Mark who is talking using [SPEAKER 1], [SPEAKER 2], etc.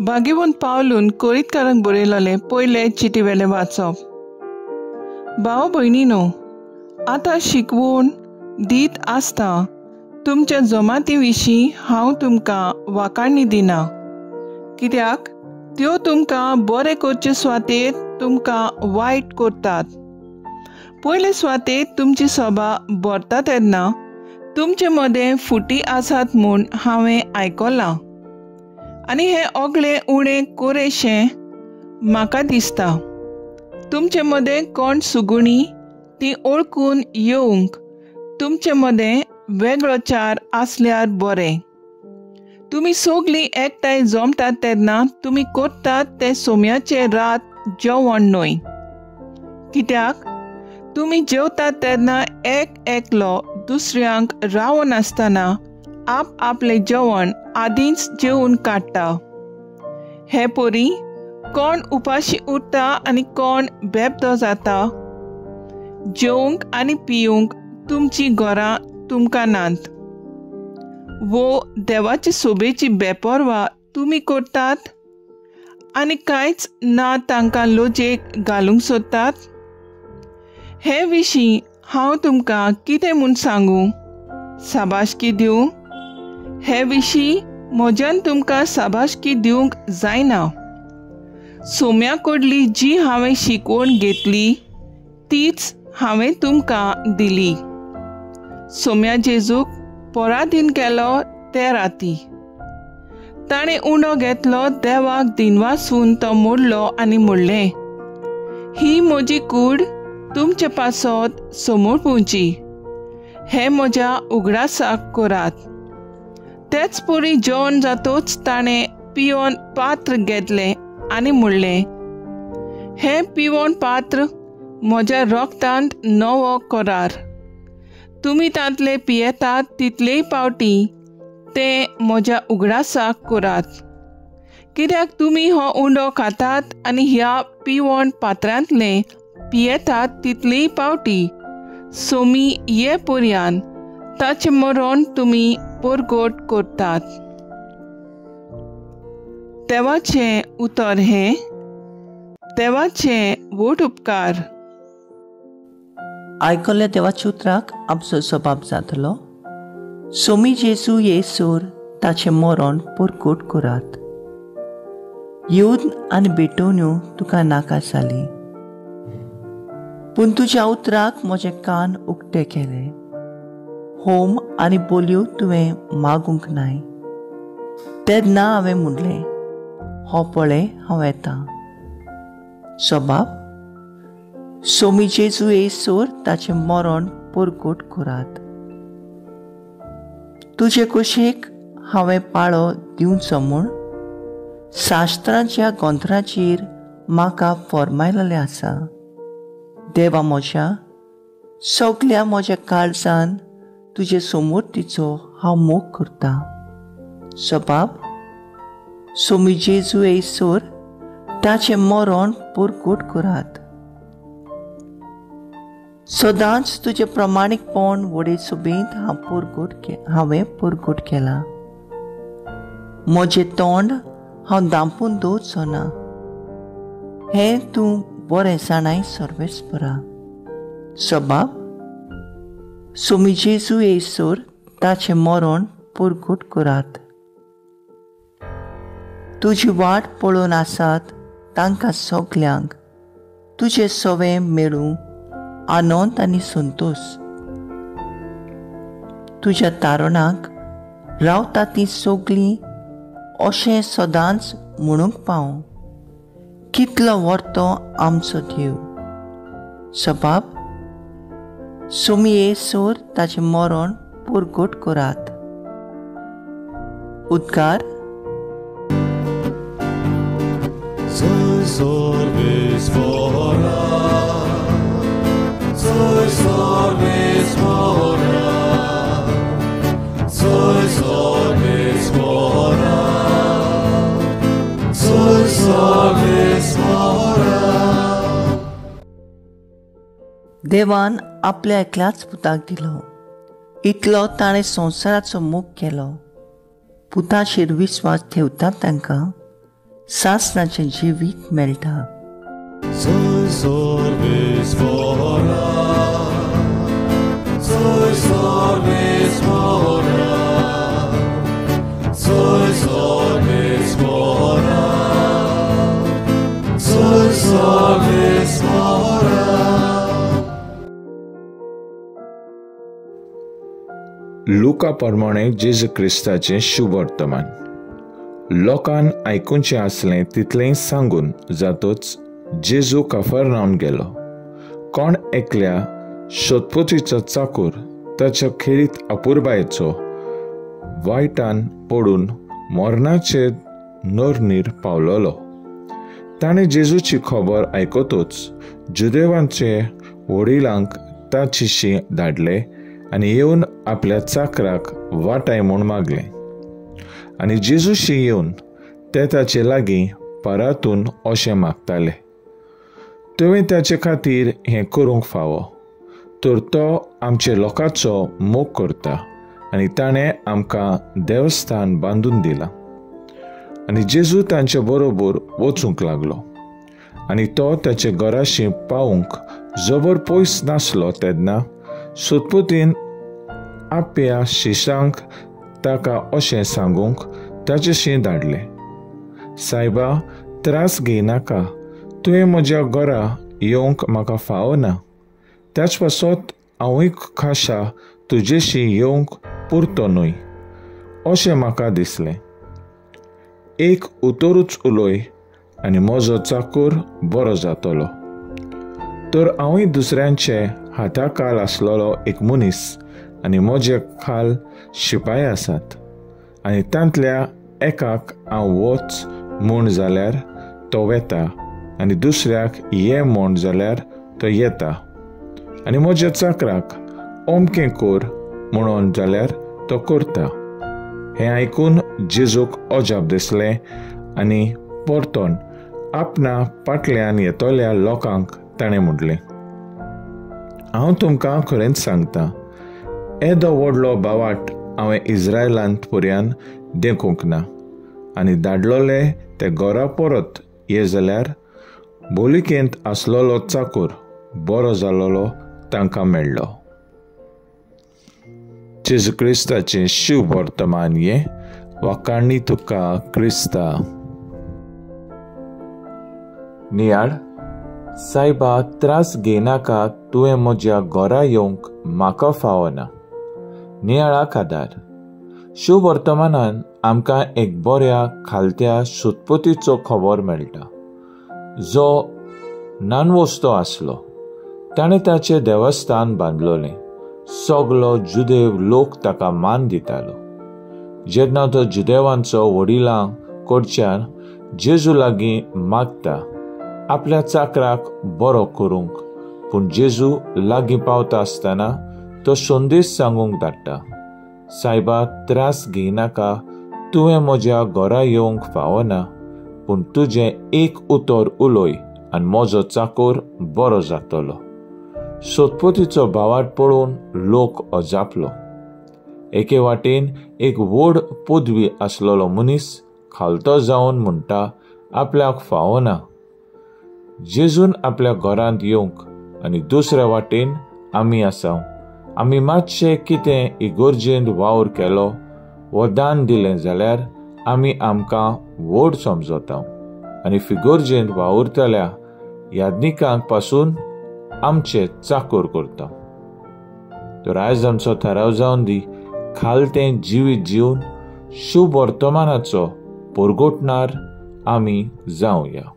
[SPEAKER 1] भाग्यवंत पावलून कोरीतकारांक बरयलेलें पयलें चिटीवेलें वाचप. भाव भयणीनो, आतां शिकवण दीत आसता तुमच्या जमाती विशीं हांव तुमकां वाकाणणी दिना, कित्याक त्यो तुमकां बरें करचे सुवातेर तुमकां वायट करतात. पयले सुवातेर तुमची सभा भरता तेन्ना तुमचे मदें फुटी आसात म्हूण हांवें आयकलां, आनी हें ओगलें उणें कोरेशें म्हाका दिसता. तुमचे मदें कोण सुगुणी ती ओळखून येवंक तुमचे मदें वेगळो चार आसल्यार बरें. तुमी सगळीं एकठांय जमतात तेन्ना तुमी करतात तें सोम्याचें रात जेवण न्हय, कित्याक तुमी जेवतात तेन्ना एक एकलो दुसऱ्यांक रावोन आसतना आप आपलें जेवण आदींच जेवन काडटा. हे परी कोण उपाशी उरता आनी कोण बेबदो जाता. जेवंक आनी पिवंक तुमची घरां तुमकां नात. वो देवाचे सोबेची बेपरवा तुमी करतात आनी कांयच ना तांकां लोजेक घालूंक सोदतात. हे विशीं हांव तुमकां कितें म्हूण सांगूं? साबाशकी दिवं? हे विशीं म्हज्यान तुमकां साबाशकी दिवंक जायना. सोम्या कडली जी हांवें शिकवण घेतली तीच हांवें तुमकां दिली. सोम्या जेजूक पराधीन केलो ते राती. ताणें उंडो घेतलो, देवाक दिनवासून तो मोडलो आनी म्हणलें, ही म्हजी कूड तुमचे पासत समोर पोवची. हे म्हज्या उगडासाक करात. तेच परी जेवण जातोच ताणें पिवोन पात्र घेतलें आनी म्हणलें, हें पिवोन पात्र म्हज्या रोगतांत नवो करार. तुमी तांतले पियेतात तितलेय पावटी तें म्हज्या उगडासाक करात. कित्याक तुमी हो उंडो खातात आनी ह्या पिवोन पात्रांतलें पियेतात तितलेय पावटी सोमी ये पर्यान ताचें मरण तुमी परगट करतात. देवाचें उतर हें. देवाचें व्हड उपकार.
[SPEAKER 2] आयकल्ल्या देवाच्या उतराक आमचो जबाब जातलो. सोमी जेजू येसूर ताचें मरण परगट करात. येवन आनी भेटून तुका नाका जाली, पूण तुज्या उतराक म्हजे कान उक्ते केले. होम आनी बोलयो तुवें मागूंक नाय. तेन्ना हांवें म्हणलें, हो पळय हांव येतां. जबाब: सोमी जेजू येसूर ताचें मरण परगट करात. तुजे कुशीक हांवें पाळो दिवचो म्हूण शास्त्रांच्या गोंथराचेर म्हाका फर्मायलेलें आसा. देवा म्हज्या सगळ्या म्हज्या काळजान तुजे समोर्तीचो हांव मोग करतां. जबाब: सोमी जेजू येसूर ताचें मरण परगट करात. सदांच तुजें प्रमाणीकपण व्हडे सुबेंत हांवें परगट केलां. म्हजें तोंड हांव धांपून दवरचो ना. हें तूं बरें जाणाय सर्वेस्परा. जबाब: सोमी जेजू येसूर ताचें मरण परगट करात. तुजी वाट पळोवन आसात तांकां सगल्यांक तुजें सवें मेळूं आनंद आनी संतोश. तुज्या तारणाक रावता तीं सगळीं अशें सदांच म्हणूंक पावूं. कितलो व्हरतो आमचो देव. जबाब: सोमी येसूर ताचें मरण परगट करात. उद्गार: देवान आपल्या एकल्याच पुताक दिलो. इतलो ताणें संवसाराचो मोग केलो. पुताचेर विस्वास ठेवतात तांकां सासणाचें जिवीत मेळटा.
[SPEAKER 3] Soy sorves fora, soy sorves fora, soy sorves fora, soy sorves fora.
[SPEAKER 4] लुका प्रमाणे जेजू क्रिस्ताचें शुभ वर्तमान. लोकांन आयकुचें आसलें तितलें सांगून जातूच जेजू कफरनाहूम गेलो. कोण एकल्या सोदपोतीचो चाकर ताच्या खेरीत अपुरबायेचो वायटान पडून मरणाचे नोरणीर पावलोलो. ताणें जेजूची खबर आयकतूच जुदेवांचे वडिलांक ताचेशी धाडले आनी येवन आपल्या चाकराक वाटाय म्हूण मागलें. आनी जेजूशी येवन ते ताचे लागीं परातून अशें मागताले, तुवें ताचे खातीर हें करूंक फावो, तर तो आमच्या लोकांचो मोग करता आनी ताणें आमकां देवस्थान बांदून दिलां. आनी जेजू तांचे बरोबर वचूंक लागलो. आनी तो ताचे घराशी पावूंक जबर पयस नासलो तेन्ना सोदपोतीन आपल्या शिश्यांक ताका अशें सांगूंक ताचेशी धाडलें, सायबा, त्रास घेयनाका, तुवें म्हज्या घरा येवंक म्हाका फावो ना. त्याच पासत हांवूय खाशा तुजेशी येवंक पुरतो न्हय अशें म्हाका दिसलें. एक उतरूच उलय आनी म्हजो चाकर बरो जातलो. तर हांवूय दुसऱ्यांचे हाताखाल आसलेलो एक मनीस आनी म्हजे खाल शिपाय आसात, आनी तांतल्या एकाक हांव वच म्हूण जाल्यार तो वेता आनी दुसऱ्याक ये म्हूण जाल्यार तो येता, आनी म्हज्या चाकराक अमकें कर म्हणून जाल्यार तो करता. हें आयकून जेजूक अजाप दिसलें आनी परतोन आपणा फाटल्यान येतल्या लोकांक ताणें म्हणलें, हांव तुमकां खरेंच सांगतां, येदो व्हडलो बावाट हांवें इस्रायलांत पर्यान देखूंक ना. आनी धाडलोले ते घरा परत ये जाल्यार बोलिकेंत आसलोलो चाकर बरो जालोलो तांकां मेळ्ळो. जेजू क्रिस्ताचें शुभ वर्तमान हें वाखाणणी तुका क्रिस्ता. नियाळ, सायबा, त्रास घेयनाका, तुवें म्हज्या घरा येवंक म्हाका फावो ना. नियाळाक आदार. शुभ वर्तमानान आमकां एक बऱ्या खालत्या सोदपोतीचो खबर मेळटा, जो नानवस्तो आसलो. ताणें ताचें देवस्थान बांदलोलें. सगलो जुदेव लोक ताका मान दितालो. जेन्ना तो जुदेवांचो वडिलां कडच्यान जेजू लागीं मागता आपल्या चाकराक बरो करूंक, पूण जेजू लागीं पावता आसतना तो संदेश सांगूंक धाडटा, सायबा, त्रास घेयनाका, तुवें म्हज्या घरा येवंक फावो ना, पूण तुजें एक उतर उलय आनी म्हजो चाकर बरो जातलो. सोदपोतीचो बावाट पळोवन लोक अजापलो. एके वाटेन एक व्हड पदवी आसलोलो मनीस खालतो जावन म्हणटा आपल्याक फावो ना जेजून आपल्या घरांत येवंक, आनी दुसऱ्या वाटेन आमी आसा, आमी मातशें कितें इगोर्जेंत वावर केलो वो दान दिलें जाल्यार आमी आमकां व्हड समजता आनी फिगोर्जेंत वावुरतल्या यादनिकांक पासून आमचे चाकर करता. तर आयज आमचो थाराव जावन दी, खालतें जिवीत जिवन शुभ वर्तमानाचो परगोटणार आमी जावया.